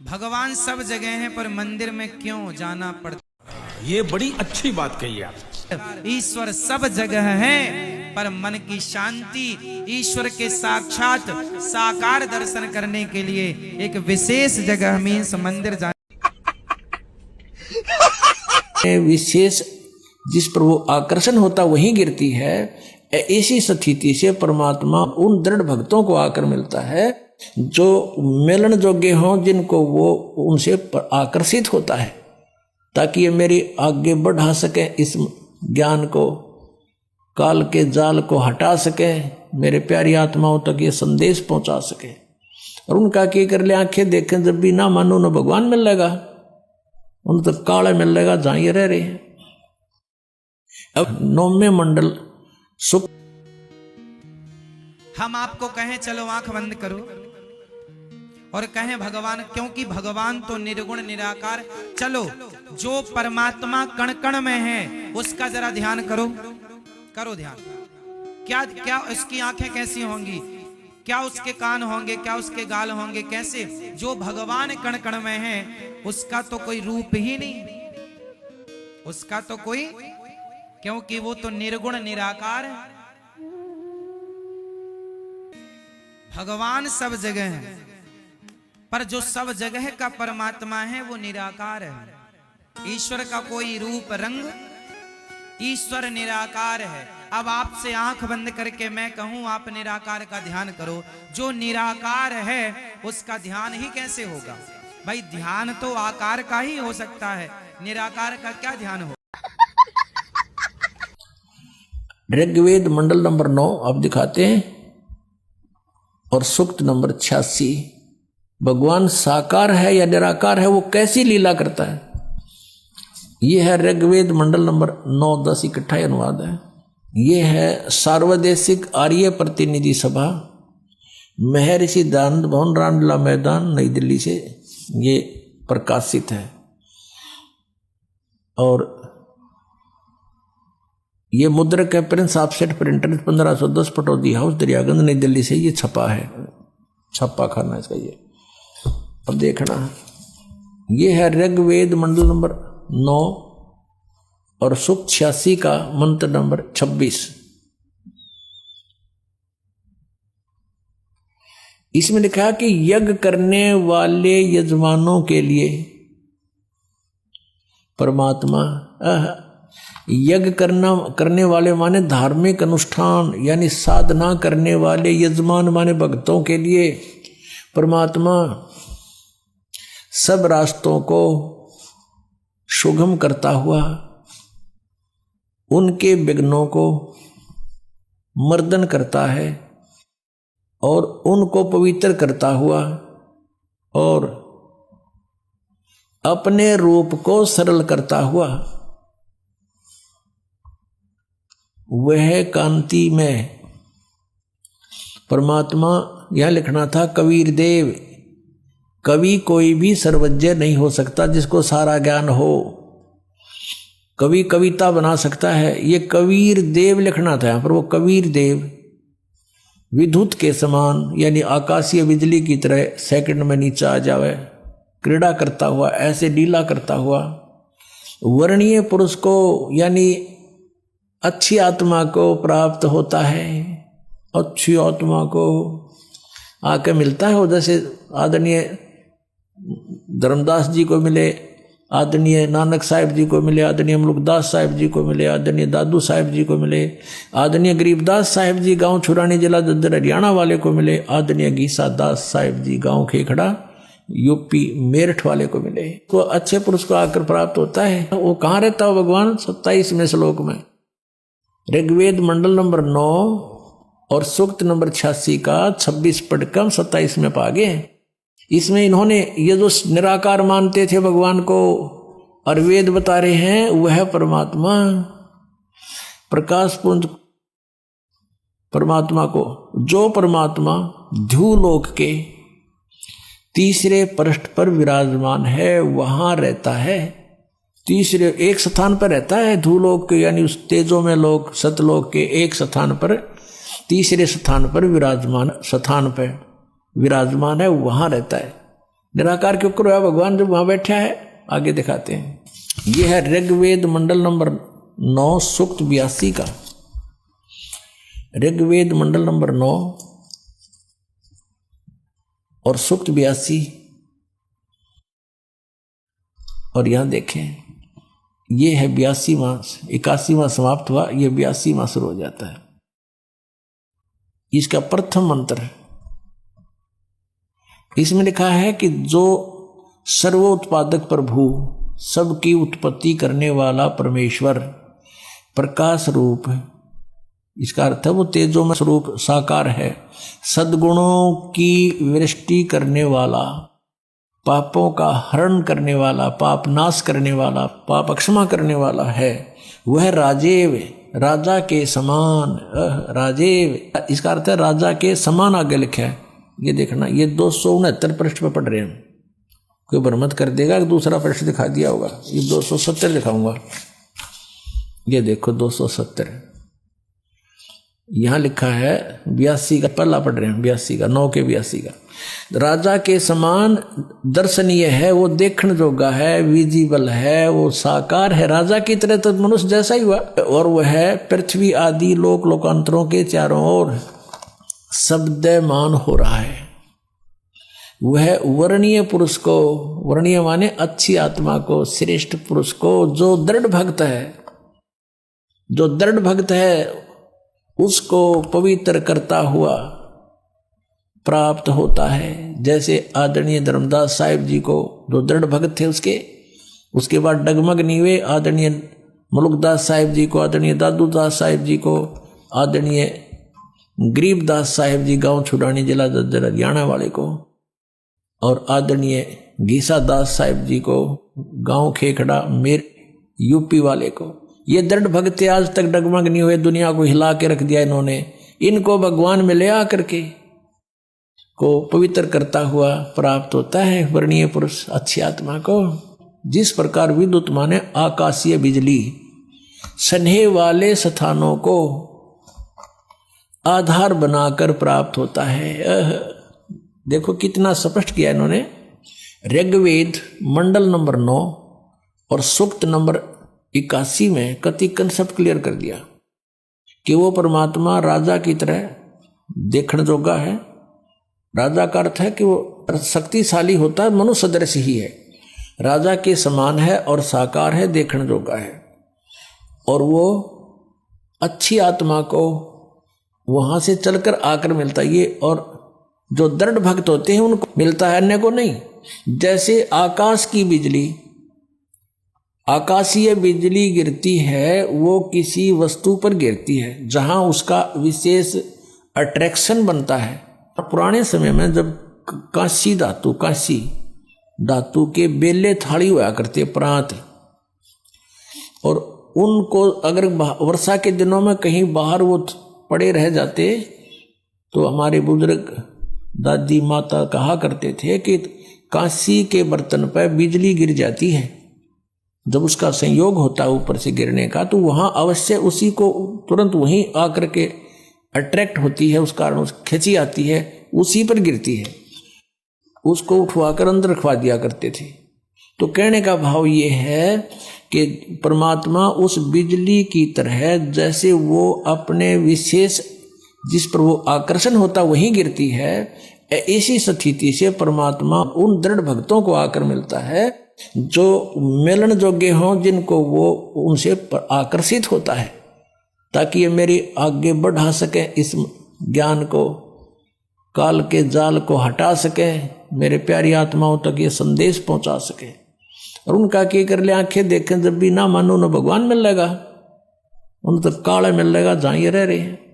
भगवान सब जगह हैं पर मंदिर में क्यों जाना पड़ता? ये बड़ी अच्छी बात कही आप। ईश्वर सब जगह है पर मन की शांति, ईश्वर के साक्षात साकार दर्शन करने के लिए एक विशेष जगह मीन्स मंदिर जाना विशेष जिस पर वो आकर्षण होता वहीं गिरती है। ऐसी स्थिति से परमात्मा उन दृढ़ भक्तों को आकर मिलता है जो मिलन योग्य हों, जिनको वो उनसे आकर्षित होता है, ताकि ये मेरी आगे बढ़ा सके, इस ज्ञान को, काल के जाल को हटा सके, मेरे प्यारी आत्माओं तक ये संदेश पहुंचा सके। और उनका क्या कर ले, आंखें देखें जब भी ना मानो न भगवान मिल लेगा, उन तक काला मिल लेगा जहां ये रह रहे हैं। अब 9वें मंडल सुख। हम आपको कहें चलो आंख बंद करो और कहें भगवान, क्योंकि भगवान तो निर्गुण निराकार, चलो जो परमात्मा कण कण में है उसका जरा ध्यान करो, करो ध्यान। क्या क्या उसकी आंखें कैसी होंगी, क्या उसके कान होंगे, क्या उसके गाल होंगे, कैसे? जो भगवान कण कण में है उसका तो कोई रूप ही नहीं, उसका तो कोई, क्योंकि वो तो निर्गुण निराकार है। भगवान सब जगह है पर जो सब जगह का परमात्मा है वो निराकार है। ईश्वर का कोई रूप रंग, ईश्वर निराकार है। अब आपसे आंख बंद करके मैं कहूं आप निराकार का ध्यान करो, जो निराकार है उसका ध्यान ही कैसे होगा? भाई ध्यान तो आकार का ही हो सकता है, निराकार का क्या ध्यान हो? ऋग्वेद मंडल नंबर 9 आप दिखाते हैं और सूक्त नंबर 86। भगवान साकार है या निराकार है, वो कैसी लीला करता है। ये है ऋग्वेद मंडल नंबर 9, 10 इकट्ठा अनुवाद है। ये है सार्वदेशिक आर्य प्रतिनिधि सभा, महर्षि दानंद भवन, रामलीला मैदान, नई दिल्ली से ये प्रकाशित है। और ये मुद्रक है Prince offset printer 1510 Pataudi house Daryaganj नई दिल्ली से ये छपा है, छपा खाना इसका ये। अब देखना, ये है ऋग्वेद मंडल नंबर 9 और सूक्त 86 का मंत्र नंबर 26। इसमें लिखा है कि यज्ञ करने वाले यजमानों के लिए परमात्मा, यज्ञ करने वाले माने धार्मिक अनुष्ठान यानी साधना करने वाले यजमान माने भक्तों के लिए परमात्मा सब रास्तों को सुगम करता हुआ, उनके विघ्नों को मर्दन करता है और उनको पवित्र करता हुआ और अपने रूप को सरल करता हुआ वह कांति में परमात्मा, यह लिखना था कबीर देव, कवि कोई भी सर्वज्ञ नहीं हो सकता जिसको सारा ज्ञान हो। कवि कविता बना सकता है, ये कबीर देव लिखना था यहाँ पर। वो कबीर देव विद्युत के समान यानी आकाशीय बिजली की तरह सेकंड में नीचे आ जावे, क्रीड़ा करता हुआ, ऐसे लीला करता हुआ वर्णीय पुरुष को यानी अच्छी आत्मा को प्राप्त होता है। अच्छी आत्मा को आके मिलता है वो, जैसे आदरणीय धर्मदास जी को मिले, आदरणीय नानक साहिब जी को मिले, आदरणीय मुलुकदास साहिब जी को मिले, आदरणीय दादू साहिब जी को मिले, आदरणीय गरीबदास साहिब जी गांव छुरानी जिला दद्दर हरियाणा वाले को मिले, आदरणीय गीसा दास साहिब जी गांव खेखड़ा यूपी मेरठ वाले को मिले। तो अच्छे पुरुष को आकर प्राप्त होता है। वो कहाँ रहता हो भगवान? 27वें श्लोक में ऋग्वेद मंडल नंबर 9 और सूक्त नंबर 86 का 26 पढ़कर 27 में पा गए। इसमें इन्होंने ये जो निराकार मानते थे भगवान को और वेद बता रहे हैं वह परमात्मा, प्रकाश पुंज परमात्मा को, जो परमात्मा ध्युलोक के तीसरे पृष्ठ पर विराजमान है वहां रहता है। तीसरे एक स्थान पर रहता है ध्युलोक के यानी उस तेजो में लोक सतलोक के एक स्थान पर, तीसरे स्थान पर विराजमान, स्थान पर विराजमान है, वहां रहता है। निराकार क्यों करो है भगवान जब वहां बैठा है? आगे दिखाते हैं। यह है ऋग्वेद मंडल नंबर 9 सूक्त 82 का। ऋग्वेद मंडल नंबर 9 और सूक्त 82। और यहां देखें, ये है 82वां, 81वां समाप्त हुआ, ये 82वां शुरू हो जाता है। इसका प्रथम मंत्र है। इसमें लिखा है कि जो सर्वोत्पादक प्रभु, सबकी उत्पत्ति करने वाला परमेश्वर, प्रकाश रूप है। इसका अर्थ है वो तेजोमय स्वरूप साकार है, सद्गुणों की वृष्टि करने वाला, पापों का हरण करने वाला, पाप नाश करने वाला, पाप क्षमा करने वाला है। वह राजेव, राजा के समान, राजेव इसका अर्थ है राजा के समान। आगे लिखा है, ये देखना, ये 269 पृष्ठ पर पढ़ रहे हैं। कोई भ्रमत कर देगा कि दूसरा पृष्ठ दिखा दिया होगा। ये 270 दिखाऊंगा। ये देखो 270 यहां लिखा है। 82 का पहला पढ़ रहे हैं, 82 का 9 के 82 का। राजा के समान दर्शनीय है, वो देखने जोगा है, विजिबल है, वो साकार है। राजा की तरह तो मनुष्य जैसा ही हुआ। और वह पृथ्वी आदि लोक लोकांतरों के चारों ओर शब्दमान हो रहा है। वह वर्णीय पुरुष को, वर्णीय माने अच्छी आत्मा को, श्रेष्ठ पुरुष को, जो दृढ़ भक्त है, जो दृढ़ भक्त है उसको पवित्र करता हुआ प्राप्त होता है। जैसे आदरणीय धर्मदास साहिब जी को, जो दृढ़ भक्त थे उसके बाद डगमग नीवे, आदरणीय मुलुकदास साहिब जी को, आदरणीय दादूदास साहिब जी को, आदरणीय गरीबदास साहिब जी गांव छुड़ानी जिला जज्जर हरियाणा वाले को, और आदरणीय गीसा दास साहिब जी को गांव खेखड़ा मेर यूपी वाले को। ये दृढ़ भक्त आज तक डगमग नहीं हुए, दुनिया को हिला के रख दिया इन्होंने। इनको भगवान में ले आकर के को पवित्र करता हुआ प्राप्त होता है वर्णीय पुरुष अच्छी आत्मा को। जिस प्रकार विद्युत माने आकाशीय बिजली सन्हे वाले स्थानों को आधार बनाकर प्राप्त होता है। देखो कितना स्पष्ट किया इन्होंने। ऋग्वेद मंडल नंबर 9 और सूक्त नंबर 81 में कति कंसेप्ट क्लियर कर दिया कि वो परमात्मा राजा की तरह देखने जोगा है। राजा का अर्थ है कि वो शक्तिशाली होता है, मनुष्य सदृश ही है, राजा के समान है और साकार है, देखने जोगा है। और वो अच्छी आत्मा को वहां से चलकर आकर मिलता है ये। और जो दृढ़ भक्त होते हैं उनको मिलता है, अन्य को नहीं। जैसे आकाश की बिजली, आकाशीय बिजली गिरती है, वो किसी वस्तु पर गिरती है जहां उसका विशेष अट्रैक्शन बनता है। पुराने समय में जब कांसी धातु के बेले थाली हुआ करते प्रांत, और उनको अगर वर्षा के दिनों में कहीं बाहर वो पड़े रह जाते तो हमारे बुजुर्ग दादी माता कहा करते थे कि कांसी के बर्तन पर बिजली गिर जाती है, जब उसका संयोग होता है ऊपर से गिरने का, तो वहां अवश्य उसी को तुरंत वहीं आकर के अट्रैक्ट होती है, उस कारण खिंची आती है, उसी पर गिरती है। उसको उठवाकर अंदर रखवा दिया करते थे। तो कहने का भाव ये है कि परमात्मा उस बिजली की तरह, जैसे वो अपने विशेष जिस पर वो आकर्षण होता वहीं गिरती है, ऐसी स्थिति से परमात्मा उन दृढ़ भक्तों को आकर मिलता है जो मिलन योग्य हों, जिनको वो उनसे आकर्षित होता है, ताकि ये मेरी आगे बढ़ा सके, इस ज्ञान को, काल के जाल को हटा सके, मेरे प्यारी आत्माओं तक ये संदेश पहुंचा सके। और उनका क्या कर ले, आंखें देखें जब भी ना मानो न भगवान मिल लेगा, उन तक काला मिल लेगा जहां ये रह रहे हैं।